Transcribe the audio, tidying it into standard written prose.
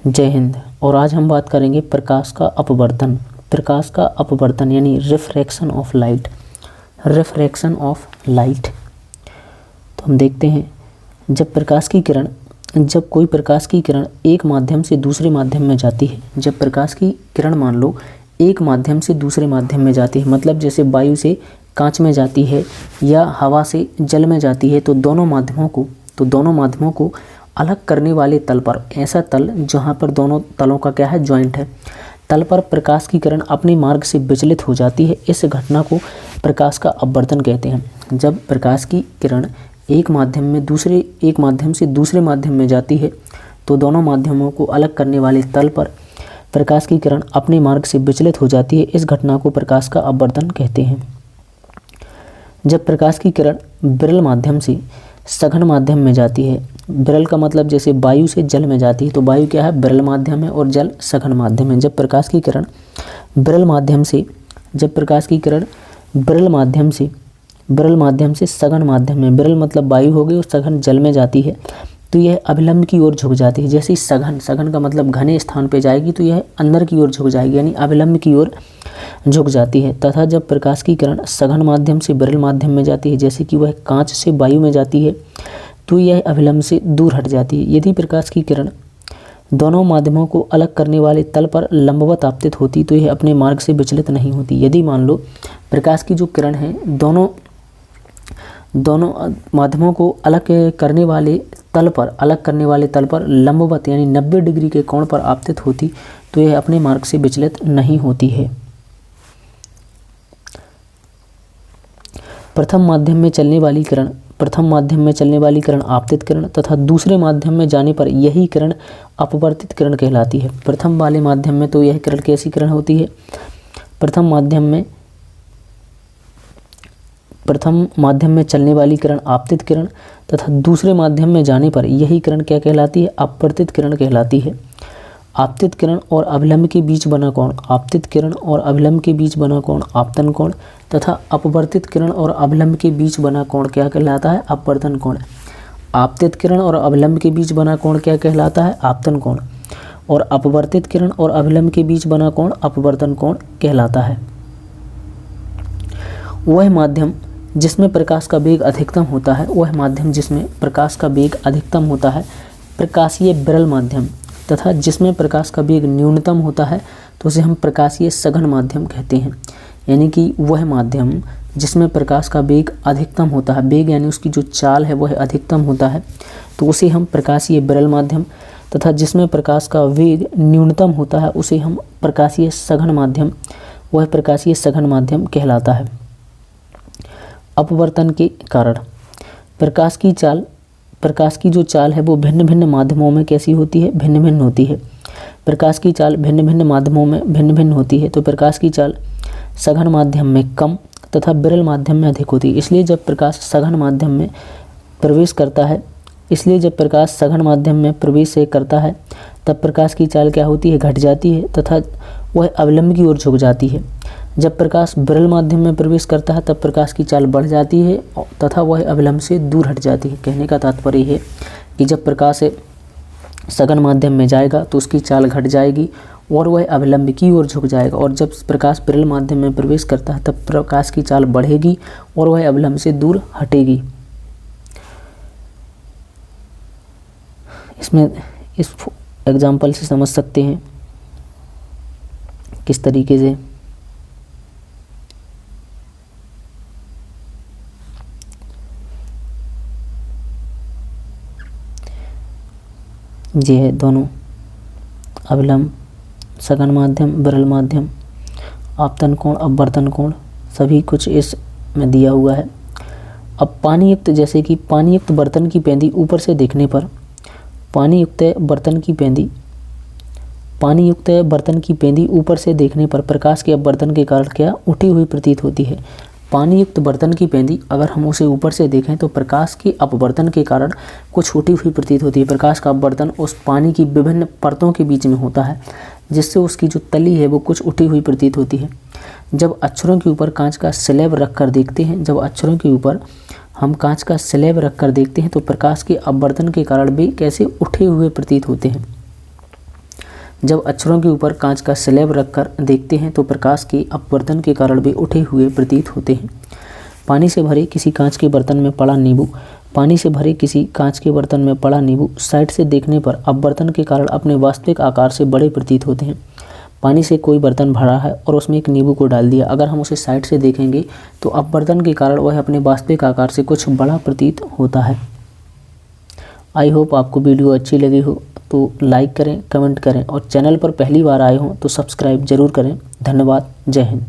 जय हिंद। और आज हम बात करेंगे प्रकाश का अपवर्तन। प्रकाश का अपवर्तन यानी refraction of light. Refraction of light. तो हम देखते हैं जब कोई प्रकाश की किरण एक माध्यम से दूसरे माध्यम में जाती है, जब प्रकाश की किरण मान लो एक माध्यम से दूसरे माध्यम में जाती है, मतलब जैसे वायु से कांच में जाती है या हवा से जल में जाती है, तो दोनों माध्यमों को अलग करने वाले तल पर, ऐसा तल जहाँ पर दोनों तलों का क्या है, ज्वाइंट है, तल पर प्रकाश की किरण अपने मार्ग से विचलित हो जाती है। इस घटना को प्रकाश का अपवर्तन कहते हैं। जब प्रकाश की किरण एक माध्यम से दूसरे माध्यम में जाती है, तो दोनों माध्यमों को अलग करने वाले तल पर प्रकाश की किरण अपने मार्ग से विचलित हो जाती है। इस घटना को प्रकाश का अपवर्तन कहते हैं। जब प्रकाश की किरण विरल माध्यम से सघन माध्यम में जाती है, विरल का मतलब जैसे वायु से जल में जाती है, तो वायु क्या है, विरल माध्यम है और जल सघन माध्यम है। जब प्रकाश की किरण विरल माध्यम से सघन माध्यम में, विरल मतलब वायु हो गई और सघन जल में जाती है, तो यह अभिलंब की ओर झुक जाती है। जैसे सघन का मतलब घने स्थान पे जाएगी तो यह अंदर की ओर झुक जाएगी, यानी अभिलंब की ओर झुक जाती है। तथा जब प्रकाश की किरण सघन माध्यम से विरल माध्यम में जाती है, जैसे कि वह कांच से वायु में जाती है, तो यह अभिलंब से दूर हट जाती है। यदि प्रकाश की किरण दोनों माध्यमों को अलग करने वाले तल पर लंबवत आपतित होती, तो यह अपने मार्ग से विचलित नहीं होती। यदि मान लो प्रकाश की जो किरण है दोनों माध्यमों को अलग करने वाले तल पर लंबवत यानी 90 डिग्री के कोण पर आपतित होती, तो यह अपने मार्ग से विचलित नहीं होती है। प्रथम माध्यम में चलने वाली किरण आपतित किरण तथा दूसरे माध्यम में जाने पर यही किरण अपवर्तित किरण कहलाती है। प्रथम वाले माध्यम में तो यह किरण कैसी किरण होती है, प्रथम माध्यम में चलने वाली किरण आपतित किरण तथा दूसरे माध्यम में जाने पर यही किरण क्या कहलाती है, अपवर्तित किरण कहलाती है। आपतित किरण और अभिलंब के बीच बना कोण आपतन कोण तथा अपवर्तित किरण और अभिलंब के बीच बना कोण क्या कहलाता है, अपवर्तन कोण। आपतित किरण और अभिलंब के बीच बना कोण क्या कहलाता है, आपतन कोण, और अपवर्तित किरण और अभिलंब के बीच बना कोण अपवर्तन कोण कहलाता है। वह माध्यम जिसमें प्रकाश का वेग अधिकतम होता है, प्रकाशीय विरल माध्यम, तथा जिसमें प्रकाश का वेग न्यूनतम होता है, तो उसे हम प्रकाशीय सघन माध्यम कहते हैं। यानी कि वह माध्यम जिसमें प्रकाश का वेग अधिकतम होता है, वेग यानी उसकी जो चाल है वह अधिकतम होता है, तो उसे हम प्रकाशीय विरल माध्यम, तथा जिसमें प्रकाश का वेग न्यूनतम होता है उसे हम प्रकाशीय सघन माध्यम कहलाता है। अपवर्तन के कारण प्रकाश की जो चाल है वो भिन्न भिन्न माध्यमों में कैसी होती है, भिन्न भिन्न होती है। प्रकाश की चाल भिन्न भिन्न माध्यमों में भिन्न भिन्न होती है। तो प्रकाश की चाल सघन माध्यम में कम तथा विरल माध्यम में अधिक होती है। इसलिए जब प्रकाश सघन माध्यम में प्रवेश करता है तब प्रकाश की चाल क्या होती है, घट जाती है तथा वह अविलंब की ओर झुक जाती है। जब प्रकाश विरल माध्यम में प्रवेश करता है तब प्रकाश की चाल बढ़ जाती है तथा वह अविलंब से दूर हट जाती है। कहने का तात्पर्य है कि जब प्रकाश सघन माध्यम में जाएगा तो उसकी चाल घट जाएगी और वह अविलंब की ओर झुक जाएगा, और जब प्रकाश विरल माध्यम में प्रवेश करता है तब प्रकाश की चाल बढ़ेगी और वह अविलंब से दूर हटेगी। इसमें इस एग्जाम्पल से समझ सकते हैं किस तरीके से ये है दोनों अविलंब, सघन माध्यम, विरल माध्यम, आपतन कोण, अपवर्तन कोण, सभी कुछ इसमें दिया हुआ है। अब जैसे कि पानीयुक्त बर्तन की पेंदी ऊपर से देखने पर, पानीयुक्त बर्तन की पेंदी ऊपर से देखने पर प्रकाश के अपवर्तन के कारण क्या उठी हुई प्रतीत होती है। पानीयुक्त बर्तन की पेंदी अगर हम उसे ऊपर से देखें तो प्रकाश के अपवर्तन के कारण कुछ उठी हुई प्रतीत होती है। प्रकाश का अपवर्तन उस पानी की विभिन्न परतों के बीच में होता है, जिससे उसकी जो तली है वो कुछ उठी हुई प्रतीत होती है। जब अक्षरों के ऊपर कांच का स्लैब रख कर देखते हैं तो प्रकाश के अपवर्तन के कारण भी कैसे उठे हुए प्रतीत होते हैं। जब अक्षरों के ऊपर कांच का स्लैब रखकर देखते हैं तो प्रकाश के अपवर्तन के कारण वे उठे हुए प्रतीत होते हैं। पानी से भरे किसी कांच के बर्तन में पड़ा नींबू पानी से भरे किसी कांच के बर्तन में पड़ा नींबू साइड से देखने पर अपवर्तन के कारण अपने वास्तविक आकार से बड़े प्रतीत होते हैं। पानी से कोई बर्तन भरा है और उसमें एक नींबू को डाल दिया, अगर हम उसे साइड से देखेंगे तो अपवर्तन के कारण वह अपने वास्तविक आकार से कुछ बड़ा प्रतीत होता है। आई होप आपको वीडियो अच्छी लगी हो तो लाइक करें, कमेंट करें और चैनल पर पहली बार आए हों तो सब्सक्राइब जरूर करें। धन्यवाद। जय हिंद।